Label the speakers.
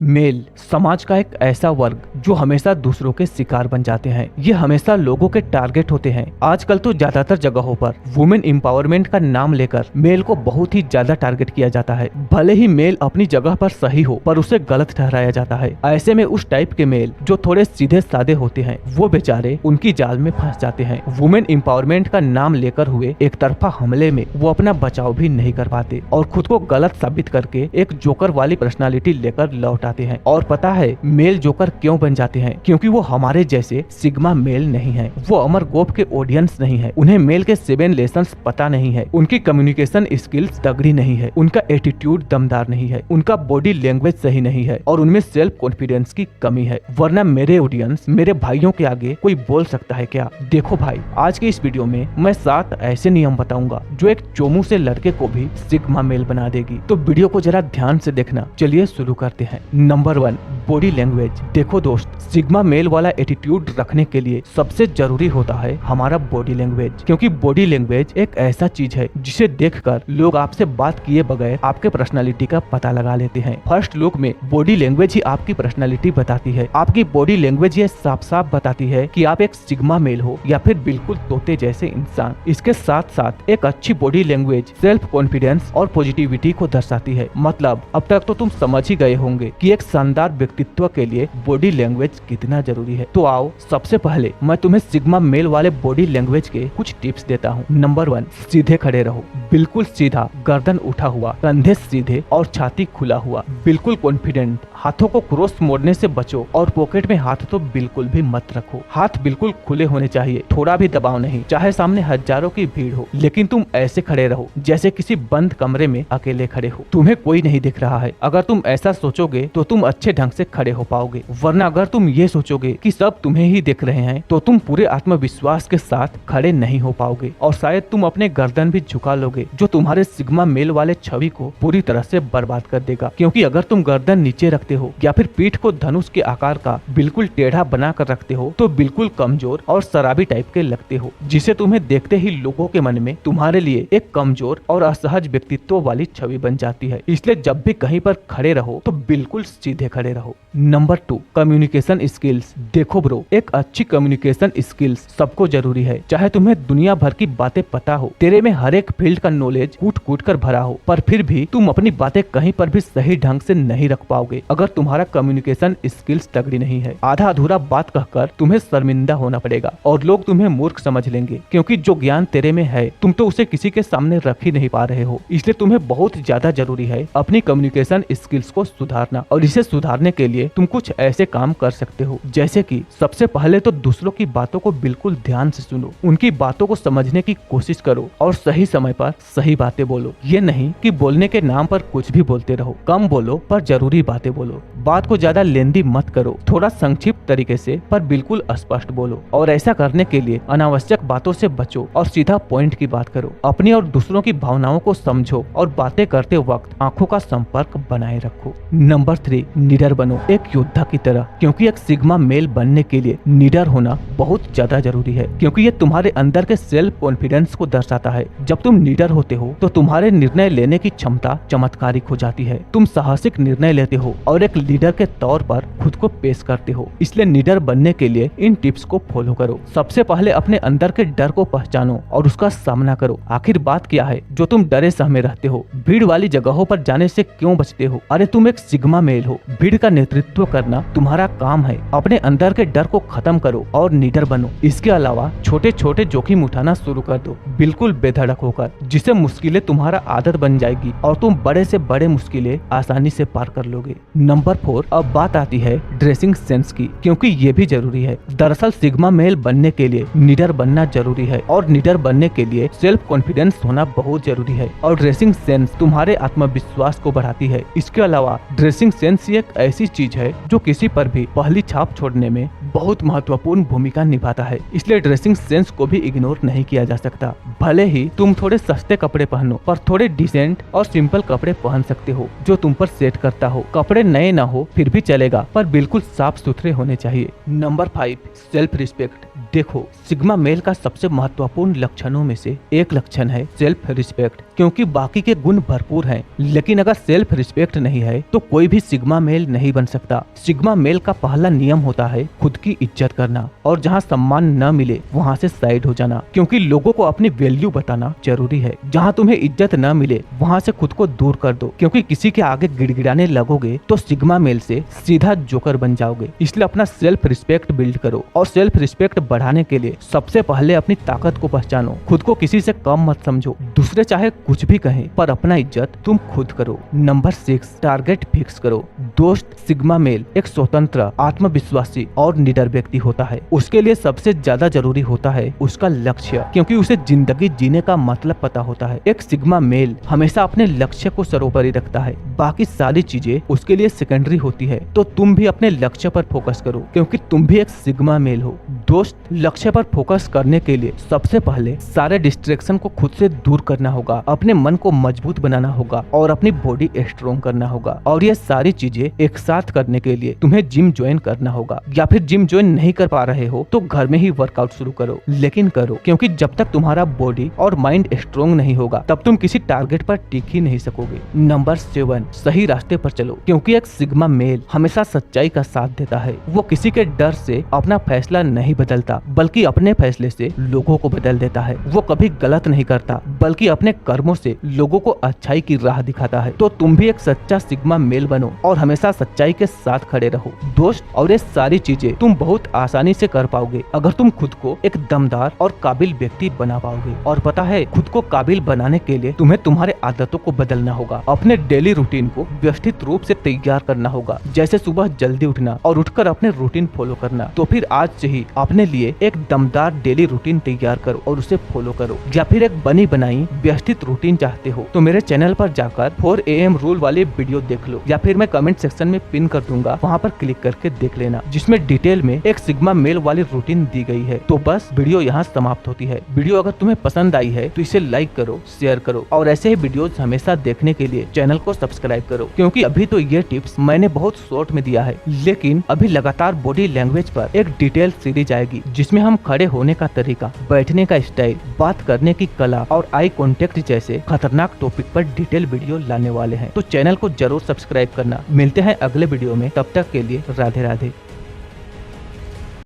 Speaker 1: Mail समाज का एक ऐसा वर्ग जो हमेशा दूसरों के शिकार बन जाते हैं। ये हमेशा लोगों के टारगेट होते हैं। आजकल तो ज्यादातर जगहों पर वुमेन एम्पावरमेंट का नाम लेकर मेल को बहुत ही ज्यादा टारगेट किया जाता है। भले ही मेल अपनी जगह पर सही हो, पर उसे गलत ठहराया जाता है। ऐसे में उस टाइप के मेल जो थोड़े सीधे साधे होते हैं, वो बेचारे उनकी जाल में फंस जाते हैं। वुमेन एम्पावरमेंट का नाम लेकर हुए एक तरफा हमले में वो अपना बचाव भी नहीं कर पाते और खुद को गलत साबित करके एक जोकर वाली पर्सनालिटी लेकर लौट आते हैं। और पता है मेल जोकर क्यों बन जाते हैं? क्योंकि वो हमारे जैसे सिग्मा मेल नहीं है। वो अमर गोप के ऑडियंस नहीं है। उन्हें मेल के 7 लेसन्स पता नहीं है। उनकी कम्युनिकेशन स्किल्स तगड़ी नहीं है। उनका एटीट्यूड दमदार नहीं है। उनका बॉडी लैंग्वेज सही नहीं है और उनमें सेल्फ कॉन्फिडेंस की कमी है। वरना मेरे ऑडियंस, मेरे भाइयों के आगे कोई बोल सकता है क्या? देखो भाई, आज के इस वीडियो में मैं 7 ऐसे नियम बताऊंगा जो एक चोमू से लड़के को भी सिग्मा मेल बना देगी। तो वीडियो को जरा ध्यान से देखना। चलिए शुरू करते हैं। Number 1, body language. देखो दोस्त, सिग्मा मेल वाला एटीट्यूड रखने के लिए सबसे जरूरी होता है हमारा बॉडी लैंग्वेज। क्योंकि बॉडी लैंग्वेज एक ऐसा चीज है जिसे देखकर लोग आपसे बात किए बगैर आपके पर्सनालिटी का पता लगा लेते हैं। फर्स्ट लुक में बॉडी लैंग्वेज ही आपकी पर्सनालिटी बताती है। आपकी बॉडी लैंग्वेज ये साफ साफ बताती है कि आप एक सिग्मा मेल हो या फिर बिल्कुल तोते जैसे इंसान। इसके साथ साथ एक अच्छी बॉडी लैंग्वेज सेल्फ कॉन्फिडेंस और पॉजिटिविटी को दर्शाती है। मतलब अब तक तो तुम समझ ही गए होंगे कि एक शानदार व्यक्तित्व के लिए बॉडी लैंग्वेज कितना जरूरी है। तो आओ, सबसे पहले मैं तुम्हें सिग्मा मेल वाले बॉडी लैंग्वेज के कुछ टिप्स देता हूँ। नंबर 1, सीधे खड़े रहो। बिल्कुल सीधा, गर्दन उठा हुआ, कंधे सीधे और छाती खुला हुआ। बिल्कुल कॉन्फिडेंट। हाथों को क्रॉस मोड़ने से बचो और पॉकेट में हाथ तो बिल्कुल भी मत रखो। हाथ बिल्कुल खुले होने चाहिए, थोड़ा भी दबाव नहीं। चाहे सामने हजारों की भीड़ हो, लेकिन तुम ऐसे खड़े रहो जैसे किसी बंद कमरे में अकेले खड़े हो। तुम्हें कोई नहीं दिख रहा है। अगर तुम ऐसा सोचोगे तो तुम अच्छे ढंग से खड़े हो पाओगे। वरना अगर तुम ये सोचोगे कि सब तुम्हें ही देख रहे हैं तो तुम पूरे आत्मविश्वास के साथ खड़े नहीं हो पाओगे और शायद तुम अपने गर्दन भी झुका लोगे, जो तुम्हारे सिग्मा मेल वाले छवि को पूरी तरह से बर्बाद कर देगा। क्योंकि अगर तुम गर्दन नीचे रखते हो या फिर पीठ को धनुष के आकार का बिल्कुल टेढ़ा बना कर रखते हो तो बिल्कुल कमजोर और शराबी टाइप के लगते हो, जिसे तुम्हें देखते ही लोगों के मन में तुम्हारे लिए एक कमजोर और असहज व्यक्तित्व वाली छवि बन जाती है। इसलिए जब भी कहीं पर खड़े रहो तो बिल्कुल सीधे खड़े रहो। Number 2, communication skills. देखो ब्रो, एक अच्छी कम्युनिकेशन स्किल्स सबको जरूरी है। चाहे तुम्हें दुनिया भर की बातें पता हो, तेरे में हर एक फील्ड का नॉलेज कूट कूट कर भरा हो, पर फिर भी तुम अपनी बातें कहीं पर भी सही ढंग से नहीं रख पाओगे अगर तुम्हारा कम्युनिकेशन स्किल्स तगड़ी नहीं है। आधा अधूरा बात कहकर तुम्हें शर्मिंदा होना पड़ेगा और लोग तुम्हें मूर्ख समझ लेंगे। क्योंकि जो ज्ञान तेरे में है तुम तो उसे किसी के सामने रख ही नहीं पा रहे हो। इसलिए तुम्हें बहुत ज्यादा जरूरी है अपनी कम्युनिकेशन स्किल्स को सुधारना। और इसे सुधारने के लिए तुम कुछ ऐसे काम कर सकते हो, जैसे कि सबसे पहले तो दूसरों की बातों को बिल्कुल ध्यान से सुनो। उनकी बातों को समझने की कोशिश करो और सही समय पर सही बातें बोलो। ये नहीं कि बोलने के नाम पर कुछ भी बोलते रहो। कम बोलो पर जरूरी बातें बोलो। बात को ज्यादा लेंदी मत करो। थोड़ा संक्षिप्त तरीके से पर बिल्कुल स्पष्ट बोलो। और ऐसा करने के लिए अनावश्यक बातों से बचो और सीधा पॉइंट की बात करो। अपनी और दूसरों की भावनाओं को समझो और बातें करते वक्त आंखों का संपर्क बनाए रखो। नंबर 3, निडर बनो, एक योद्धा की तरह। क्योंकि एक सिग्मा मेल बनने के लिए निडर होना बहुत ज्यादा जरूरी है। क्योंकि ये तुम्हारे अंदर के सेल्फ कॉन्फिडेंस को दर्शाता है। जब तुम निडर होते हो तो तुम्हारे निर्णय लेने की क्षमता चमत्कारिक हो जाती है। तुम साहसिक निर्णय लेते हो और एक लीडर के तौर पर खुद को पेश करते हो। इसलिए निडर बनने के लिए इन टिप्स को फॉलो करो। सबसे पहले अपने अंदर के डर को पहचानो और उसका सामना करो। आखिर बात क्या है जो तुम डरे सहमे रहते हो? भीड़ वाली जगहों पर जाने से क्यों बचते हो? अरे तुम एक सिग्मा मेल हो। भीड़ का नेतृत्व करना तुम्हारा काम है। अपने अंदर के डर को खत्म करो और निडर बनो। इसके अलावा छोटे छोटे जोखिम उठाना शुरू कर दो, बिल्कुल बेधड़क होकर, जिससे मुश्किलें तुम्हारा आदत बन जाएगी और तुम बड़े से बड़े मुश्किलें आसानी से पार कर लोगे। नंबर 4, अब बात आती है ड्रेसिंग सेंस की। क्योंकि ये भी जरूरी है। दरअसल सिग्मा मेल बनने के लिए निडर बनना जरूरी है और निडर बनने के लिए सेल्फ कॉन्फिडेंस होना बहुत जरूरी है। और ड्रेसिंग सेंस तुम्हारे आत्मविश्वास को बढ़ाती है। इसके अलावा ड्रेसिंग सेंस एक ऐसी चीज है जो किसी पर भी पहली छाप छोड़ने में बहुत महत्वपूर्ण भूमिका निभाता है। इसलिए ड्रेसिंग सेंस को भी इग्नोर नहीं किया जा सकता। भले ही तुम थोड़े सस्ते कपड़े पहनो, पर थोड़े डिसेंट और सिंपल कपड़े पहन सकते हो जो तुम पर सेट करता हो। कपड़े नए ना हो फिर भी चलेगा, पर बिल्कुल साफ सुथरे होने चाहिए। Number 5, self respect. देखो, सिग्मा मेल का सबसे महत्वपूर्ण लक्षणों में से एक लक्षण है सेल्फ रिस्पेक्ट। क्योंकि बाकी के गुण भरपूर हैं, लेकिन अगर सेल्फ रिस्पेक्ट नहीं है तो कोई भी सिग्मा मेल नहीं बन सकता। सिग्मा मेल का पहला नियम होता है खुद की इज्जत करना, और जहाँ सम्मान न मिले वहाँ से साइड हो जाना, क्योंकि लोगों को अपनी वैल्यू बताना जरूरी है। जहाँ तुम्हें इज्जत न मिले वहाँ से खुद को दूर कर दो, क्योंकि किसी के आगे गिड़गिड़ाने लगोगे तो सिग्मा मेल से सीधा जोकर बन जाओगे। इसलिए अपना सेल्फ रिस्पेक्ट बिल्ड करो, और सेल्फ रिस्पेक्ट बढ़ाने के लिए सबसे पहले अपनी ताकत को पहचानो। खुद को किसी से कम मत समझो, दूसरे चाहे कुछ भी कहें पर अपना इज्जत तुम खुद करो। नंबर 6, टारगेट फिक्स करो। दोस्त, सिग्मा मेल एक स्वतंत्र, आत्मविश्वासी और निडर व्यक्ति होता है। उसके लिए सबसे ज्यादा जरूरी होता है उसका लक्ष्य, क्योंकि उसे जिंदगी जीने का मतलब पता होता है। एक सिग्मा मेल हमेशा अपने लक्ष्य को सर्वोपरि रखता है, बाकी सारी चीजें उसके लिए सेकेंडरी होती है। तो तुम भी अपने लक्ष्य पर फोकस करो, क्योंकि तुम भी एक सिग्मा मेल हो। दोस्त, लक्ष्य पर फोकस करने के लिए सबसे पहले सारे डिस्ट्रैक्शन को खुद से दूर करना होगा, अपने मन को मजबूत बनाना होगा और अपनी बॉडी स्ट्रॉन्ग करना होगा। और ये सारी चीजें एक साथ करने के लिए तुम्हें जिम ज्वाइन करना होगा, या फिर जिम ज्वाइन नहीं कर पा रहे हो तो घर में ही वर्कआउट शुरू करो, लेकिन करो, क्योंकि जब तक तुम्हारा बॉडी और माइंड स्ट्रॉन्ग नहीं होगा तब तुम किसी टारगेट पर टिक ही नहीं सकोगे। नंबर 7, सही रास्ते पर चलो, क्योंकि एक सिग्मा मेल हमेशा सच्चाई का साथ देता है। वो किसी के डर से अपना फैसला नहीं बदलता, बल्कि अपने फैसले से लोगों को बदल देता है। वो कभी गलत नहीं करता, बल्कि अपने कर्मों से लोगों को अच्छाई की राह दिखाता है। तो तुम भी एक सच्चा सिग्मा मेल बनो और हमेशा सच्चाई के साथ खड़े रहो दोस्त। और ये सारी चीजें तुम बहुत आसानी से कर पाओगे अगर तुम खुद को एक दमदार और काबिल व्यक्ति बना पाओगे। और पता है, खुद को काबिल बनाने के लिए तुम्हें तुम्हारे आदतों को बदलना होगा, अपने डेली रूटीन को व्यवस्थित रूप से तैयार करना होगा, जैसे सुबह जल्दी उठना और उठकर अपने रूटीन फॉलो करना। तो फिर आज से ही अपने लिए एक दमदार डेली रूटीन तैयार करो और उसे फॉलो करो। या फिर एक बनी बनाई व्यवस्थित रूटीन चाहते हो तो मेरे चैनल पर जाकर 4 AM रूल वाली वीडियो देख लो, या फिर मैं कमेंट सेक्शन में पिन कर दूंगा, वहाँ पर क्लिक करके देख लेना, जिसमें डिटेल में एक सिग्मा मेल वाली रूटीन दी गई है। तो बस वीडियो यहाँ समाप्त होती है। वीडियो अगर तुम्हें पसंद आई है तो इसे लाइक करो, शेयर करो, और ऐसे ही वीडियोस हमेशा देखने के लिए चैनल को सब्सक्राइब करो, क्योंकि अभी तो ये टिप्स मैंने बहुत शॉर्ट में दिया है, लेकिन अभी लगातार बॉडी लैंग्वेज पर एक डिटेल सीरीज आएगी, जिसमें हम खड़े होने का तरीका, बैठने का स्टाइल, बात करने की कला और आई कांटेक्ट जैसे खतरनाक टॉपिक पर डिटेल वीडियो लाने वाले हैं। तो चैनल को जरूर सब्सक्राइब करना। मिलते हैं अगले वीडियो में, तब तक के लिए राधे राधे।